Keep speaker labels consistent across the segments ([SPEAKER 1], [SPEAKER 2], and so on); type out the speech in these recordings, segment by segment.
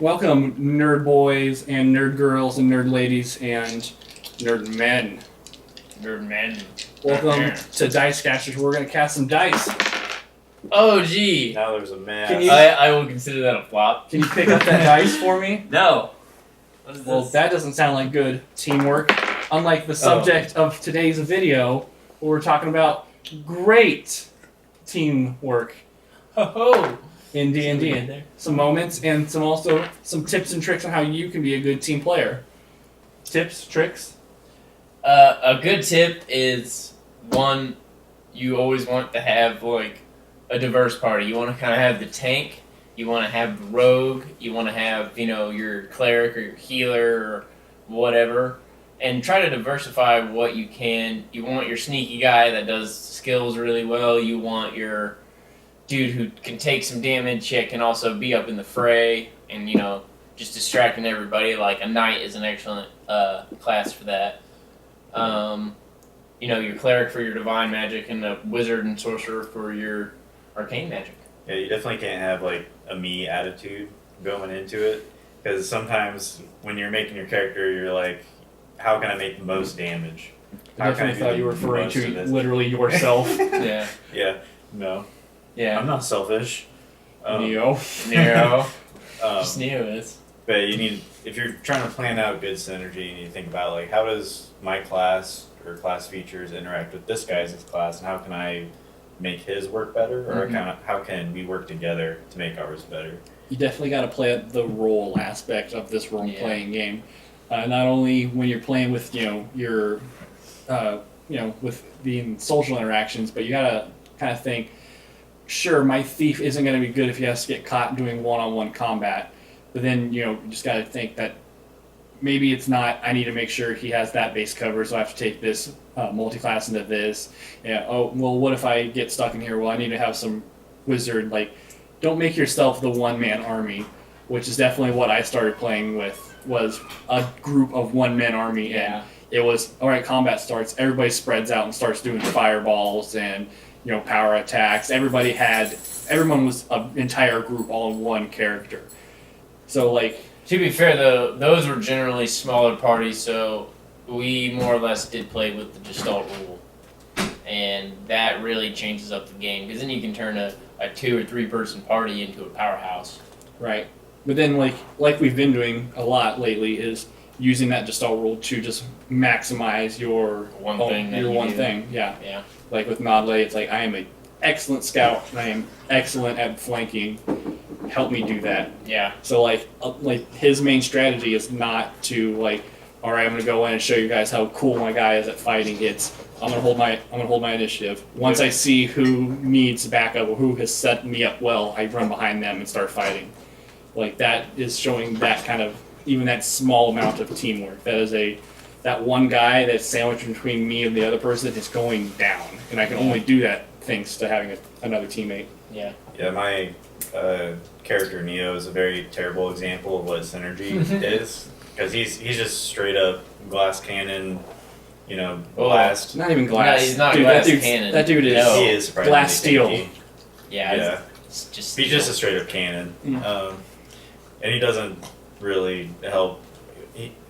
[SPEAKER 1] Welcome, nerd boys and nerd girls and nerd ladies and nerd men.
[SPEAKER 2] Nerd men.
[SPEAKER 1] Welcome to Dice Casters. We're going to cast some dice.
[SPEAKER 2] Oh, gee.
[SPEAKER 3] Now there's a mess.
[SPEAKER 1] Can you-
[SPEAKER 2] I will consider that a flop.
[SPEAKER 1] Can you pick up that dice for me?
[SPEAKER 2] No. What is
[SPEAKER 1] Well,
[SPEAKER 2] this?
[SPEAKER 1] that doesn't sound like good teamwork. Unlike the subject of today's video, where we're talking about great teamwork
[SPEAKER 2] Oh.
[SPEAKER 1] in D&D. And some moments and some tips and tricks on how you can be a good team player. Tips, tricks?
[SPEAKER 2] A good tip is, one, you always want to have, like, a diverse party. You want to kind of have the tank, you want to have the rogue, you want to have, your cleric or your healer or whatever, and try to diversify what you can. You want your sneaky guy that does skills really well, you want your dude who can take some damage yet can also be up in the fray and, just distracting everybody. Like, a knight is an excellent class for that. Your cleric for your divine magic and a wizard and sorcerer for your arcane magic.
[SPEAKER 3] Yeah, you definitely can't have like a me attitude going into it, because sometimes when you're making your character, you're like, how can I make the most damage?
[SPEAKER 1] I definitely thought you were referring to literally yourself.
[SPEAKER 2] Yeah.
[SPEAKER 3] Yeah, no.
[SPEAKER 2] Yeah.
[SPEAKER 3] I'm not selfish.
[SPEAKER 1] Neo.
[SPEAKER 2] Just Neo is.
[SPEAKER 3] But if you're trying to plan out good synergy and you think about like, how does my class or class features interact with this guy's class, and how can I make his work better, or how can we work together to make ours better?
[SPEAKER 1] You definitely got to play the role aspect of this role-playing game. Not only when you're playing with your with the social interactions, but you got to kind of think, sure, my thief isn't going to be good if he has to get caught doing one-on-one combat. But then, you just got to think that maybe it's not, I need to make sure he has that base cover, so I have to take this multi-class into this. Yeah. Oh, well, what if I get stuck in here? Well, I need to have some wizard. Like, don't make yourself the one-man army, which is definitely what I started playing with, was a group of one-man army.
[SPEAKER 2] Yeah.
[SPEAKER 1] And it was, all right, combat starts, everybody spreads out and starts doing fireballs and power attacks. Everyone was an entire group all in one character. So, like...
[SPEAKER 2] To be fair, though, those were generally smaller parties, so we more or less did play with the Gestalt rule. And that really changes up the game, because then you can turn a 2 or 3 person party into a powerhouse.
[SPEAKER 1] Right. But then, like we've been doing a lot lately, is using that Gestalt rule to just maximize your
[SPEAKER 2] one
[SPEAKER 1] thing. Yeah.
[SPEAKER 2] Yeah.
[SPEAKER 1] Like with Nodley, it's like, I am an excellent scout, and I am excellent at flanking. Help me do that.
[SPEAKER 2] Yeah.
[SPEAKER 1] So like his main strategy is not to all right, I'm gonna go in and show you guys how cool my guy is at fighting. It's I'm gonna hold my initiative. Once I see who needs backup or who has set me up well, I run behind them and start fighting. Like, that is showing that kind of, even that small amount of teamwork. That is that one guy that's sandwiched between me and the other person is going down, and I can only do that thanks to having another teammate.
[SPEAKER 2] Yeah.
[SPEAKER 3] Yeah, my character Neo is a very terrible example of what synergy is, because he's just straight up glass cannon, blast.
[SPEAKER 1] Not even glass.
[SPEAKER 2] No, he's not
[SPEAKER 1] dude,
[SPEAKER 2] glass
[SPEAKER 1] that
[SPEAKER 2] cannon.
[SPEAKER 1] That dude is,
[SPEAKER 2] No.
[SPEAKER 3] He is surprisingly
[SPEAKER 1] glass steel.
[SPEAKER 3] tanky.
[SPEAKER 2] Yeah.
[SPEAKER 3] He's just a straight up cannon, and he doesn't really help.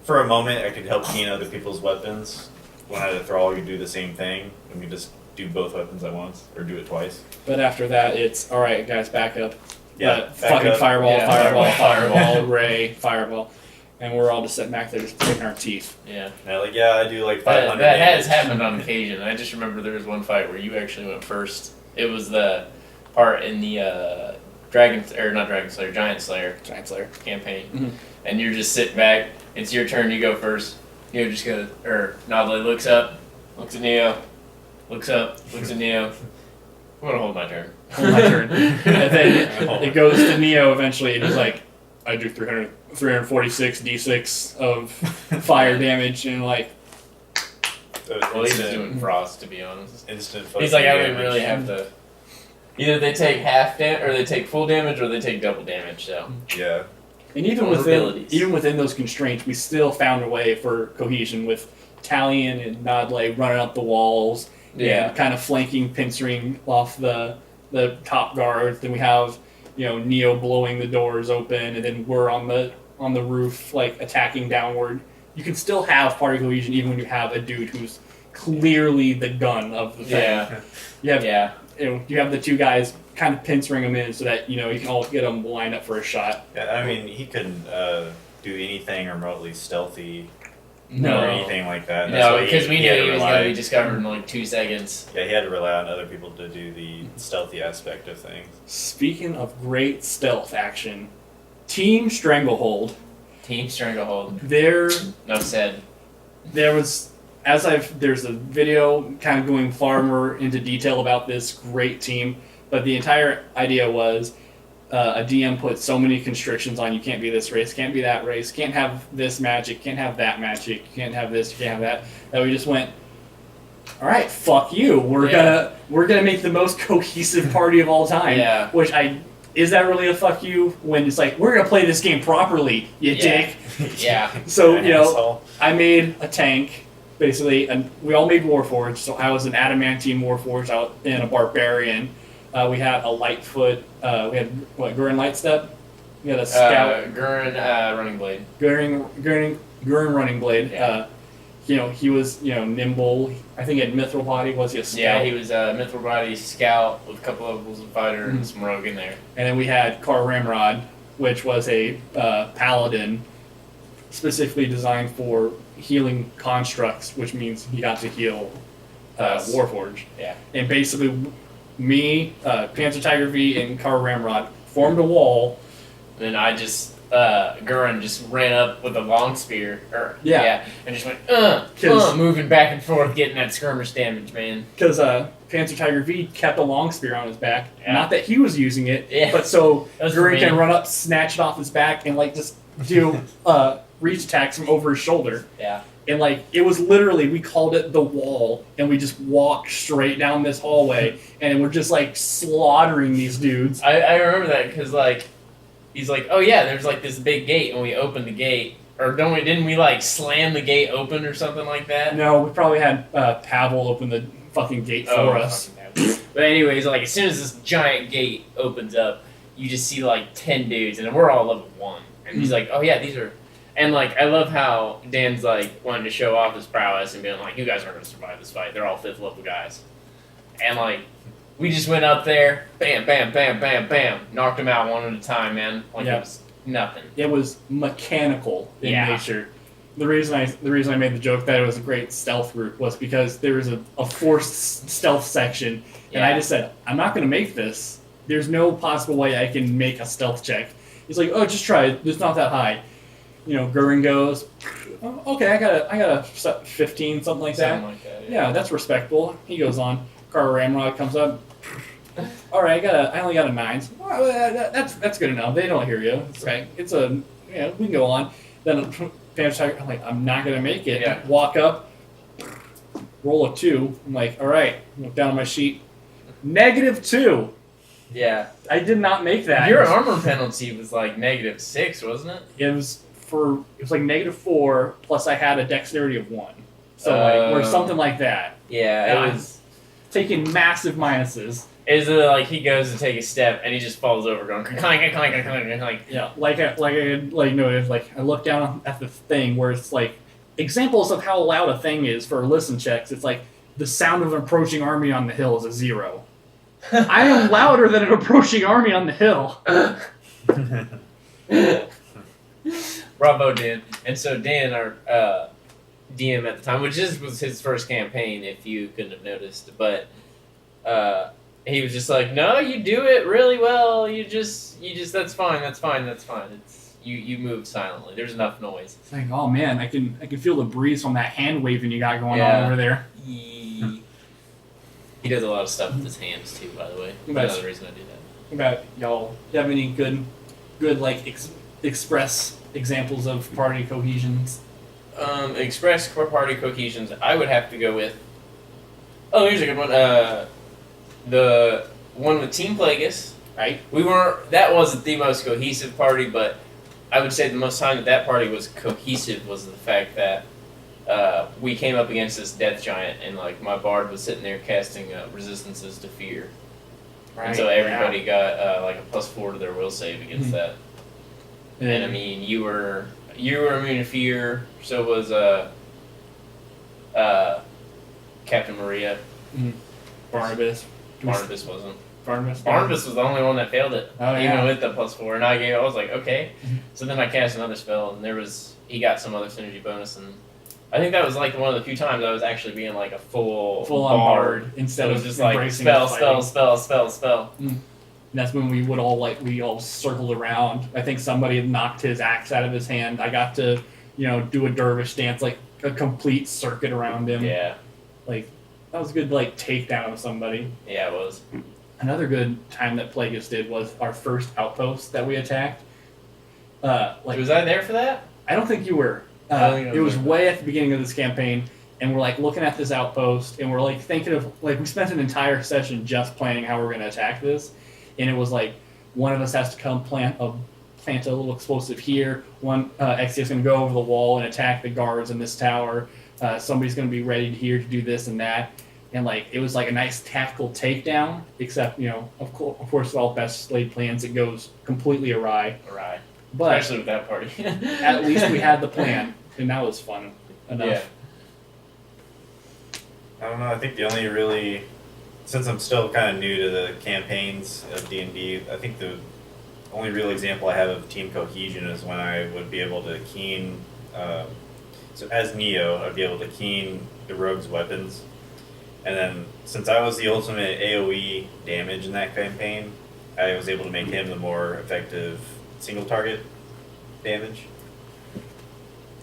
[SPEAKER 3] For a moment, I could help keen other people's weapons. When I had a thrall, you do the same thing, and we just do both weapons at once, or do it twice.
[SPEAKER 1] But after that, it's all right, guys, back up.
[SPEAKER 3] Yeah, back
[SPEAKER 1] fucking
[SPEAKER 3] up.
[SPEAKER 1] fireball, ray, fireball, and we're all just sitting back there, just picking our teeth.
[SPEAKER 2] Yeah.
[SPEAKER 3] Yeah, I do like 500
[SPEAKER 2] That
[SPEAKER 3] damage.
[SPEAKER 2] has happened on occasion. I just remember there was one fight where you actually went first. It was the part in the Giant Slayer campaign,
[SPEAKER 1] Mhm.
[SPEAKER 2] and you're just sitting back. It's your turn. You go first. Neo just goes, Nodley looks up, looks at Neo, looks up, looks at Neo. I'm gonna hold my turn.
[SPEAKER 1] Hold my turn. And then it goes to Neo eventually, and he's like, I do 346 d6 of fire damage, and
[SPEAKER 2] Well, he's just doing frost, to be honest.
[SPEAKER 3] Instant.
[SPEAKER 2] He's like, I don't even
[SPEAKER 3] damage.
[SPEAKER 2] really have to. Either they take or they take full damage, or they take double damage. So
[SPEAKER 3] Yeah.
[SPEAKER 1] And even within those constraints, we still found a way for cohesion with Talion and Nodley running up the walls,
[SPEAKER 2] Yeah.
[SPEAKER 1] and kind of flanking, pincering off the top guards. Then we have Neo blowing the doors open, and then we're on the roof like attacking downward. You can still have party cohesion even when you have a dude who's clearly the gun of the thing.
[SPEAKER 2] Yeah.
[SPEAKER 1] You have
[SPEAKER 2] Yeah.
[SPEAKER 1] you have the two guys kind of pincering them in so that you can all get them lined up for a shot.
[SPEAKER 3] Yeah, I mean, he couldn't do anything remotely stealthy
[SPEAKER 1] No.
[SPEAKER 3] or anything like that. That's
[SPEAKER 2] No,
[SPEAKER 3] why
[SPEAKER 2] because we
[SPEAKER 3] had
[SPEAKER 2] knew
[SPEAKER 3] to
[SPEAKER 2] he was
[SPEAKER 3] rely-
[SPEAKER 2] going to be discovered in like 2 seconds.
[SPEAKER 3] Yeah, he had to rely on other people to do the stealthy aspect of things.
[SPEAKER 1] Speaking of great stealth action, Team Stranglehold.
[SPEAKER 2] Team Stranglehold.
[SPEAKER 1] There
[SPEAKER 2] No said.
[SPEAKER 1] was there's a video kind of going far more into detail about this great team, but the entire idea was a DM put so many constrictions on you can't be this race, can't be that race, can't have this magic, can't have that magic, you can't have this, you can't have that we just went, all right, fuck you. We're gonna make the most cohesive party of all time.
[SPEAKER 2] Yeah.
[SPEAKER 1] Which is that really a fuck you when it's like we're gonna play this game properly, you dick.
[SPEAKER 2] Yeah.
[SPEAKER 1] So
[SPEAKER 3] Asshole.
[SPEAKER 1] I made a tank, basically, and we all made Warforged. So I was an adamantine Warforged out in a barbarian. We had a Lightfoot. We had Gurren Lightstep. We had a Scout.
[SPEAKER 2] Gurren Running Blade.
[SPEAKER 1] Gurren Running Blade.
[SPEAKER 2] Yeah.
[SPEAKER 1] He was nimble. I think he had Mithril Body. Was he a Scout?
[SPEAKER 2] Yeah, he was a Mithril Body Scout with a couple levels of Fighter and some Rogue in there.
[SPEAKER 1] And then we had Kar Ramrod, which was a Paladin, specifically designed for healing constructs, which means he got to heal Warforged.
[SPEAKER 2] Yeah.
[SPEAKER 1] And basically, me, Panzer Tiger V, and Kar Ramrod formed a wall.
[SPEAKER 2] And then I just Gurren just ran up with a long spear, and just went moving back and forth, getting that skirmish damage, man.
[SPEAKER 1] Because Panzer Tiger V kept a long spear on his back.
[SPEAKER 2] Yeah.
[SPEAKER 1] Not that he was using it,
[SPEAKER 2] Yeah.
[SPEAKER 1] but so
[SPEAKER 2] That was
[SPEAKER 1] Gurren
[SPEAKER 2] for
[SPEAKER 1] can
[SPEAKER 2] me.
[SPEAKER 1] run up, snatch it off his back, and just do reach attacks from over his shoulder.
[SPEAKER 2] Yeah.
[SPEAKER 1] And it was literally, we called it the wall, and we just walked straight down this hallway, and we're just slaughtering these dudes.
[SPEAKER 2] I remember that because he's like, oh yeah, there's this big gate, and we opened the gate, or didn't we slam the gate open or something like that?
[SPEAKER 1] No, we probably had Pavel open the fucking gate for us.
[SPEAKER 2] But anyways, as soon as this giant gate opens up, you just see 10 dudes, and we're all level 1, and he's like, oh yeah, these are. And I love how Dan's wanting to show off his prowess and being like, you guys aren't going to survive this fight. They're all 5th level guys. And we just went up there, bam, bam, bam, bam, bam, knocked them out one at a time, man. It was nothing.
[SPEAKER 1] It was mechanical in
[SPEAKER 2] Yeah.
[SPEAKER 1] nature. The reason I made the joke that it was a great stealth route was because there was a forced stealth section, and I just said, I'm not going to make this. There's no possible way I can make a stealth check. He's like, oh, just try it. It's not that high. Gurren goes, oh, okay, I got a 15, something like that.
[SPEAKER 2] Something like that,
[SPEAKER 1] Yeah, that's respectable. He goes on. Kar Ramrod comes up. All right, I only got a 9. Well, that's good enough. They don't hear you. It's okay. It's we can go on. Then Panzer Tiger, I'm like, I'm not gonna make it.
[SPEAKER 2] Yeah.
[SPEAKER 1] Walk up, roll a 2. I'm like, all right. Look down on my sheet. -2.
[SPEAKER 2] Yeah.
[SPEAKER 1] I did not make that.
[SPEAKER 2] Your armor penalty was -6, wasn't it?
[SPEAKER 1] It was -4 plus I had a dexterity of 1. So or something like that.
[SPEAKER 2] Yeah, it was.
[SPEAKER 1] Taking massive minuses.
[SPEAKER 2] Is it he goes to take a step and he just falls over, going clank, clank, clank, clank, clank.
[SPEAKER 1] Yeah, I noted. I look down at the thing where it's examples of how loud a thing is for listen checks. It's the sound of an approaching army on the hill is a 0. I am louder than an approaching army on the hill.
[SPEAKER 2] Bravo, Dan. And so Dan, our DM at the time, which was his first campaign, if you couldn't have noticed, but he was just like, no, you do it really well. You just that's fine. It's you move silently. There's enough noise.
[SPEAKER 1] It's oh man, I can feel the breeze from that hand waving you got going
[SPEAKER 2] Yeah.
[SPEAKER 1] on over there.
[SPEAKER 2] He does a lot of stuff with his hands too, by the way. That's another reason I do that.
[SPEAKER 1] What about y'all? Do you have any good express examples of party cohesions?
[SPEAKER 2] Express core party cohesions, I would have to go with. Oh, here's a good one. The one with Team Plagueis.
[SPEAKER 1] Right.
[SPEAKER 2] That wasn't the most cohesive party, but I would say the most time that party was cohesive was the fact that we came up against this death giant, and my bard was sitting there casting resistances to fear,
[SPEAKER 1] Right.
[SPEAKER 2] And so everybody got like a +4 to their will save against that. And I mean, you were immune to fear. So was Captain Maria.
[SPEAKER 1] Barnabas.
[SPEAKER 2] Barnabas wasn't.
[SPEAKER 1] Barnabas
[SPEAKER 2] was the only one that failed it.
[SPEAKER 1] Oh,
[SPEAKER 2] even
[SPEAKER 1] yeah.
[SPEAKER 2] with the +4. And I was like, okay. So then I cast another spell, and he got some other synergy bonus, and I think that was like one of the few times I was actually being like a full
[SPEAKER 1] on bard instead
[SPEAKER 2] it was
[SPEAKER 1] of
[SPEAKER 2] just like
[SPEAKER 1] embracing
[SPEAKER 2] spell,
[SPEAKER 1] fighting.
[SPEAKER 2] spell.
[SPEAKER 1] And that's when we would all circled around. I think somebody had knocked his axe out of his hand. I got to, do a dervish dance, like a complete circuit around him.
[SPEAKER 2] Yeah.
[SPEAKER 1] Like, that was a good, takedown of somebody.
[SPEAKER 2] Yeah, it was.
[SPEAKER 1] Another good time that Plagueis did was our first outpost that we attacked.
[SPEAKER 2] Was I there for that?
[SPEAKER 1] I don't think you were. It was way at the beginning of this campaign, and we're looking at this outpost, and we're thinking of we spent an entire session just planning how we're going to attack this, and it was one of us has to come plant a little explosive here. One Exia is going to go over the wall and attack the guards in this tower. Somebody's going to be ready here to do this and that, and it was a nice tactical takedown. Except of course, with all best laid plans, it goes completely awry. But
[SPEAKER 2] especially with that party.
[SPEAKER 1] at least we had the plan, and that was fun enough.
[SPEAKER 2] Yeah.
[SPEAKER 3] I don't know. I think the only really, since I'm still kind of new to the campaigns of D&D, I think the only real example I have of team cohesion is when I would be able to keen. So as Neo, I'd be able to keen the rogue's weapons, and then since I was the ultimate AOE damage in that campaign, I was able to make him the more effective single target damage.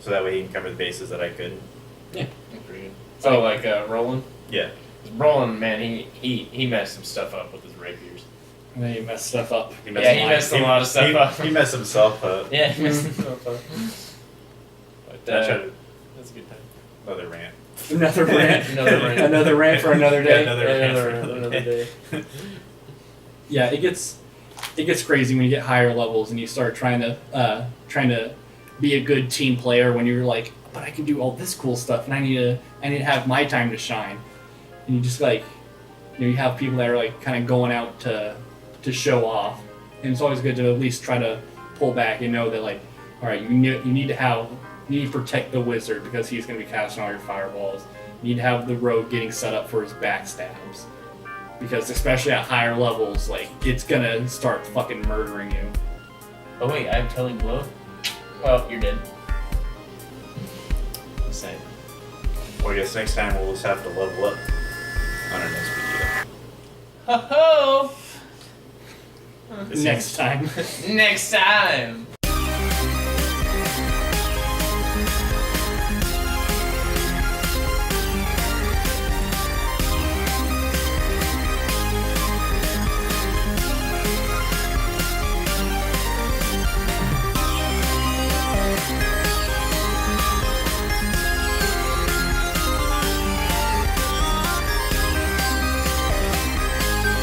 [SPEAKER 3] So that way he can cover the bases that I couldn't.
[SPEAKER 1] Yeah.
[SPEAKER 2] So Roland?
[SPEAKER 3] Yeah.
[SPEAKER 2] Roland, man, he messed some stuff up with his rapiers.
[SPEAKER 1] And then you mess stuff up.
[SPEAKER 2] He messed a lot of stuff up.
[SPEAKER 3] He messed himself up.
[SPEAKER 2] Yeah, he messed himself up. But
[SPEAKER 3] That's
[SPEAKER 2] a good time.
[SPEAKER 3] Another rant.
[SPEAKER 1] Another rant.
[SPEAKER 2] Another rant.
[SPEAKER 1] For another day.
[SPEAKER 3] Yeah,
[SPEAKER 2] Another day.
[SPEAKER 1] Yeah, it gets crazy when you get higher levels and you start trying to be a good team player when you're but I can do all this cool stuff and I need to have my time to shine. And you just you have people that are kind of going out to show off, and it's always good to at least try to pull back and know that all right, you need to protect the wizard because he's going to be casting all your fireballs. You need to have the rogue getting set up for his backstabs. Because especially at higher levels, it's gonna start fucking murdering you.
[SPEAKER 2] Oh wait, I have telling blow? Well, you're dead. Same.
[SPEAKER 3] Well, I guess next time we'll just have to level up on our next video.
[SPEAKER 2] Ho ho!
[SPEAKER 1] Next time.
[SPEAKER 2] Next time!